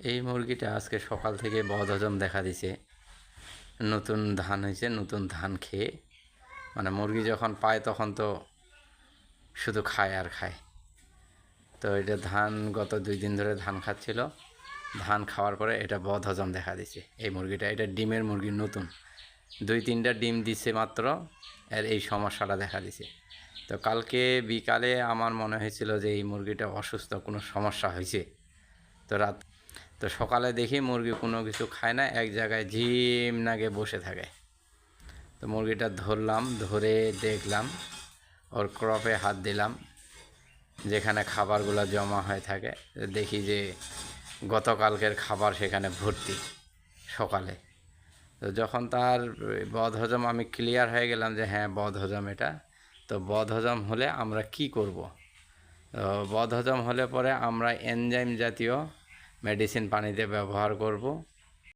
এই মুরগিটা আজকে সকাল থেকে বদহজম দেখা দিছে। নতুন ধান হয়েছে, নতুন ধান খেয়ে মানে মুরগি যখন পায় তখন তো শুধু খায় আর খায়। তো এটা ধান গত 2 দিন ধরে ধান খাচ্ছিল। ধান খাওয়ার পরে এটা বদহজম দেখা দিছে এই মুরগিটা। এটা ডিমের মুরগি, নতুন 2-3টা ডিম দিছে মাত্র, আর এই সমস্যাটা দেখা দিছে। তো কালকে বিকালে আমার মনে হয়েছিল যে এই মুরগিটা অসুস্থ, কোনো সমস্যা হয়েছে। তো সকালে দেখি মুরগি কোনো কিছু খায় না, এক জায়গায় ঝিম নাগে বসে থাকে। তো মুরগিটা ধরলাম, ধরে দেখলাম ওর ক্রপে হাত দিলাম, যেখানে খাবারগুলো জমা হয়ে থাকে। দেখি যে গতকালকের খাবার সেখানে ভর্তি সকালে। তো যখন তার বদহজম আমি ক্লিয়ার হয়ে গেলাম যে হ্যাঁ বদহজম এটা। তো বদহজম হলে আমরা কি করব? তো বদহজম হলে পরে আমরা এনজাইম জাতীয় মেডিসিন পানিতে ব্যবহার করব।